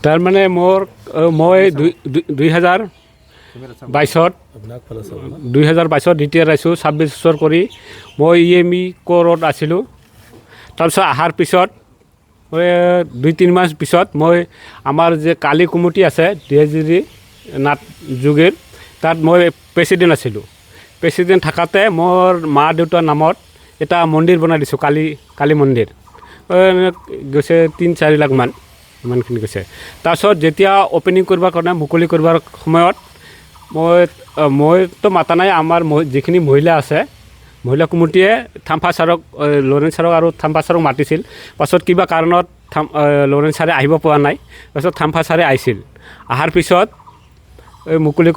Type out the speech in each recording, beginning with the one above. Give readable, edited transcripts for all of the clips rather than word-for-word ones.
তাৰমানে মই 2022 ৰিটায়াৰ আছোঁ 26 বছৰ কৰি মই EME ক'ৰত আছিলোঁ। তাৰপিছত অহাৰ পিছত 2-3 মাহ পিছত মই আমাৰ যে কালি কমিটি আছে ডিএজৰি নাথ যোগীৰ তাত মই প্ৰেছিডেণ্ট আছিলোঁ। প্ৰেছিডেণ্ট থাকাতে মোৰ মা দেউতাৰ নামত এটা মন্দিৰ বনাই দিছোঁ, কালী মন্দিৰ গৈছে 3-4 লাখ মান ইমানখিনি গৈছে। তাৰপিছত যেতিয়া অ'পেনিং কৰিবৰ কাৰণে মুকলি কৰিবৰ সময়ত মইতো মাতা নাই, আমাৰ যিখিনি মহিলা আছে মহিলা কমিটিয়ে থাম্পা ছাৰক লৰেন ছাৰক আৰু থাম্পা ছাৰক মাতিছিল। পাছত কিবা কাৰণত লৰেন ছাৰে আহিব পৰা নাই। তাৰপিছত থাম্পা ছাৰে আহিছিল। অহাৰ পিছত মুকলি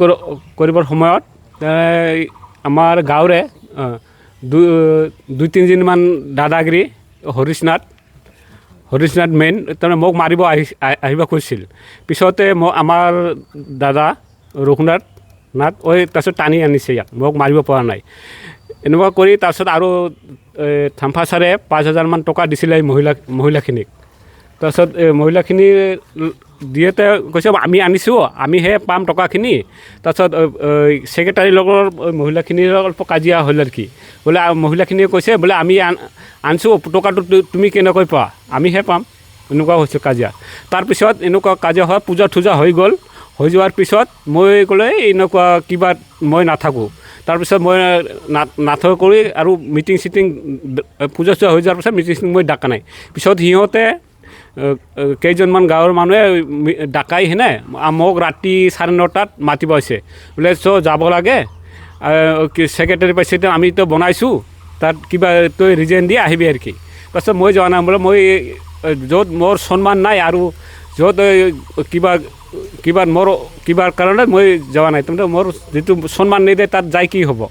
কৰিবৰ সময়ত আমাৰ গাঁৱৰে 2-3জনমান দাদাগিৰি হৰিশ নাথ মেইন তাৰমানে মোক মাৰিব আহিব খুজিছিল। পিছতে আমাৰ দাদা ৰঘুনাথ নাথ তাৰপিছত টানি আনিছে ইয়াক, মোক মাৰিব পৰা নাই। এনেকুৱা কৰি তাৰপিছত আৰু থাম্পা ছাৰে 5,000 মান টকা দিছিলে এই মহিলাখিনিক। তাৰপিছত মহিলাখিনি দিয়েতে কৈছে আমি আনিছোঁ, আমিহে পাম টকাখিনি। তাৰপিছত ছেক্ৰেটাৰীৰ লগৰ মহিলাখিনিৰ অলপ কাজিয়া হ'ল আৰু কি বোলে মহিলাখিনিয়ে কৈছে বোলে আমি আনিছোঁ টকাটো তুমি কেনেকৈ পোৱা, আমিহে পাম, এনেকুৱা হৈছে কাজিয়া। তাৰপিছত এনেকুৱা কাজিয়া হয়, পূজা থূজা হৈ গ'ল। হৈ যোৱাৰ পিছত মই ক'লে এনেকুৱা কিবা মই নাথাকোঁ। তাৰপিছত মই নাথাকোঁ কৰি আৰু মিটিং পূজা চূজা হৈ যোৱাৰ পিছত মিটিং মই ডাকা নাই। পিছত সিহঁতে কেইজনমান গাঁৱৰ মানুহে ডাকাই হেনে মোক ৰাতি 9:30 মাতিব আহিছে বোলে যাব লাগে, ছেক্ৰেটাৰী প্ৰেছিডেণ্ট আমিতো বনাইছোঁ, তাত কিবা তই ৰিজাইন দি আহিবি আৰু কি। তাৰপিছত মই যোৱা নাই, বোলে মই য'ত মোৰ সন্মান নাই আৰু য'ত মোৰ কিবাৰ কাৰণে মই যোৱা নাই। তাৰমানে মোৰ যিটো সন্মান নিদিয়ে তাত যাই কি হ'ব,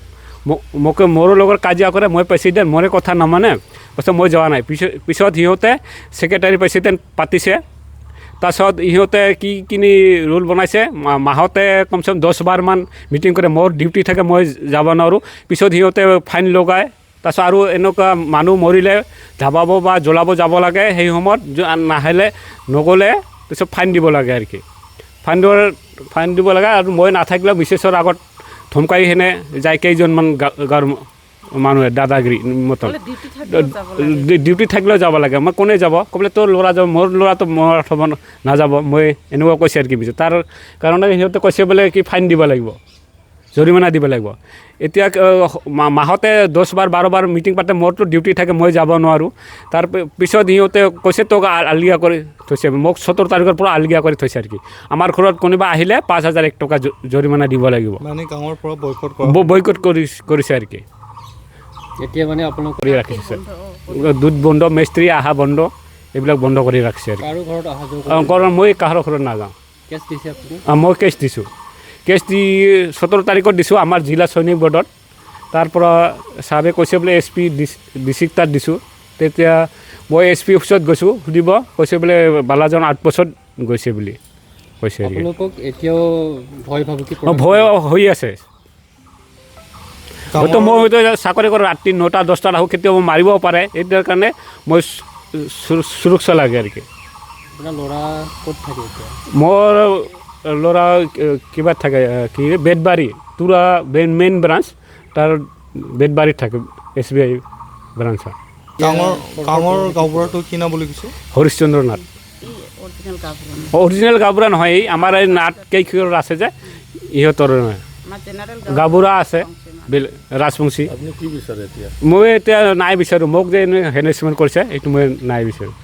মোৰ লগত কাজিয়া কৰে, মই প্ৰেছিডেণ্ট, মোৰে কথা নামানে। তাৰপিছত মই যোৱা নাই। পিছত সিহঁতে ছেক্ৰেটাৰী প্ৰেছিডেণ্ট পাতিছে। তাৰপিছত সিহঁতে কিনি ৰুল বনাইছে, মাহতে কমচে কম 10-12 মান মিটিং কৰে। মোৰ ডিউটি থাকে, মই যাব নোৱাৰোঁ। পিছত সিহঁতে ফাইন লগায়। তাৰপিছত আৰু এনেকুৱা মানুহ মৰিলে ধাবাব বা জ্বলাব যাব লাগে, সেই সময়ত নগ'লে তাৰপিছত ফাইন দিব লাগে আৰু কি। ফাইন দিব লাগে আৰু মই নাথাকিলেও বিশেষৰ আগত ধমকাই হেনে যায় কেইজনমান গাঁৱৰ মানুহে দাদাগিৰি মতন। ডিউটি থাকিলেও যাব লাগে। মই কোনে যাব, ক'বলৈ তোৰ ল'ৰা যাব, মোৰ ল'ৰাটো মোৰ থ'ব নাযাব, মই এনেকুৱা কৈছে আৰু কি পিছত। তাৰ কাৰণে সিহঁতে কৈছে বোলে কি ফাইন দিব লাগিব, জৰিমনা দিব লাগিব। এতিয়া মাহতে 10-12 বাৰ মিটিং পাতে, মোৰতো ডিউটি থাকে, মই যাব নোৱাৰোঁ। তাৰ পিছত সিহঁতে কৈছে তোক আলগিয়া কৰি থৈছে, মোক 17 তাৰিখৰ পৰা আলগিয়া কৰি থৈছে আৰু কি। আমাৰ ঘৰত কোনোবা আহিলে 5,001 টকা জৰিমনা দিব লাগিব। মানে গাঁৱৰ পৰা বয়কট কৰিছে আৰু কি। এতিয়া মানে আপোনাক কৰি ৰাখিছে, দুধ বন্ধ, মিস্ত্ৰী অহা বন্ধ, এইবিলাক বন্ধ কৰি ৰাখিছে আৰু। কাৰো ঘৰত অহা যোৱা কাৰণ মই কাৰো ঘৰত নাযাওঁ। কেছ দিছে আপুনি? মই কেছ দিছোঁ। কেছ দি 17 তাৰিখত দিছোঁ আমাৰ জিলা সৈনিক বৰ্ডত। তাৰপৰা ছাৰে কৈছে বোলে SP ডিষ্ট্ৰিক্ট তাত দিছোঁ। তেতিয়া মই SP অফিচত গৈছোঁ সুধিব, কৈছে বোলে বালাজন আউটপোষ্টত গৈছে বুলি কৈছে। আপোনালোকক এতিয়াও ভয় ভাবুকি ভয় হৈ আছে। হয়তো মই চাকৰি কৰোঁ, ৰাতি 9টা-10টাত আহোঁ, কেতিয়াবা মাৰিবও পাৰে। এইটোৰ কাৰণে মই সুৰক্ষা লাগে আৰু কি। আপোনাৰ ল'ৰা ক'ত থাকে এতিয়া? মোৰ ল'ৰা কিবা থাকে কি বেতবাৰী, তোৰা মেইন ব্ৰাঞ্চ, তাৰ বেতবাৰীত থাকে SBI ব্ৰাঞ্চত। গাঁৱৰ গাঁওবুঢ়াটো কি নাম বুলি কৈছে? হৰিশ্চন্দ্ৰ নাথ। অৰিজিনেল গাঁওবুঢ়া নহয়, এই আমাৰ এই নাথ কেইঘৰ আছে যে ইহঁতৰ গাঁওবুঢ়া আছে ৰাজবংশী। মই এতিয়া নাই বিচাৰোঁ, মোক যে হেৰেছমেণ্ট কৰিছে এইটো মই নাই বিচাৰোঁ।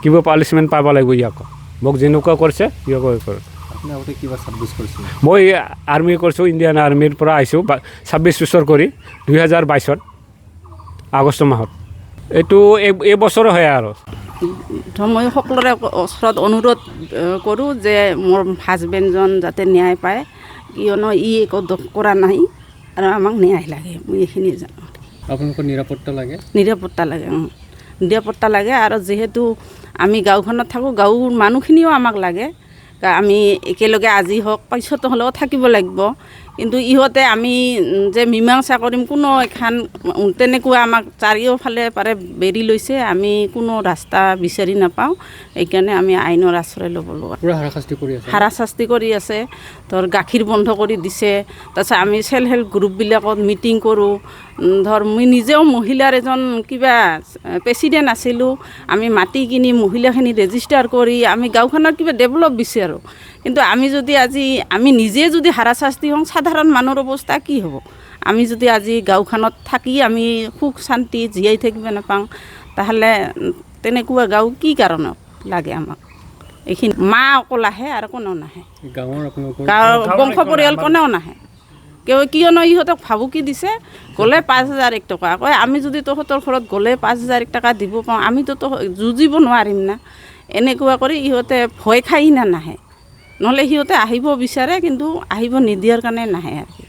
কিবা পানিছমেণ্ট পাব লাগিব ইয়াক, মোক যেনেকুৱা কৰিছে ইয়াক কৰে। মই আৰ্মি কৰিছোঁ, ইণ্ডিয়ান আৰ্মিৰ পৰা আহিছোঁ 26 বছৰ কৰি 2022 আগষ্ট মাহত। এইটো এইবছৰ হয় আৰু। মই সকলোৰে ওচৰত অনুৰোধ কৰোঁ যে মোৰ হাজবেণ্ডজন যাতে ন্যায় পায়, কিয়নো একো দুখ কৰা নাই আৰু আমাক ন্যায় লাগে, মই এইখিনি জানো। আপোনালোকৰ নিৰাপত্তা লাগে? নিৰাপত্তা লাগে আৰু যিহেতু আমি গাঁওখনত থাকোঁ, গাঁৱৰ মানুহখিনিও আমাক লাগে। আমি একেলগে আজি হওক পিছত হ'লেও থাকিব লাগিব, কিন্তু ইহঁতে আমি যে মীমাংসা কৰিম কোনো এখন তেনেকুৱা আমাক চাৰিওফালে পাৰে বেৰি লৈছে, আমি কোনো ৰাস্তা বিচাৰি নাপাওঁ। সেইকাৰণে আমি আইনৰ আশ্ৰয় ল'ব লগা। পূৰা হাৰাশাস্তি কৰি আছে। হাৰাশাস্তি কৰি আছে, ধৰ গাখীৰ বন্ধ কৰি দিছে। তাৰপিছত আমি চেল্ফ হেল্প গ্ৰুপবিলাকত মিটিং কৰোঁ। ধৰ মই নিজেও মহিলাৰ এজন কিবা প্ৰেচিডেণ্ট আছিলোঁ। আমি মাটি কিনি মহিলাখিনি ৰেজিষ্টাৰ কৰি আমি গাঁওখনৰ কিবা ডেভেলপ বিচাৰোঁ। কিন্তু আমি যদি আজি আমি নিজে যদি হাৰাশাস্তি হওঁ, সাধাৰণ মানুহৰ অৱস্থা কি হ'ব? আমি যদি আজি গাঁওখনত থাকি আমি সুখ শান্তি জীয়াই থাকিব নাপাওঁ, তাহলে তেনেকুৱা গাঁও কি কাৰণত লাগে আমাক? এইখিনি মা অকল আহে আৰু কোনেও নাহে, গাঁৱৰ আপোনালোকৰ গাঁৱৰ বংশ পৰিয়াল কোনেও নাহে। কিয়নো ইহঁতক ভাবুকি দিছে, গ'লে 5,001 টকা কয়। আমি যদি তহঁতৰ ঘৰত গ'লে 5,001 টকা দিব পাওঁ, আমিতো যুঁজিব নোৱাৰিম না। এনেকুৱা কৰি ইহঁতে ভয় খাই না নাহে, নহ'লে সিহঁতে আহিব বিচাৰে কিন্তু আহিব নিদিয়াৰ কাৰণে নাহে আৰু কি।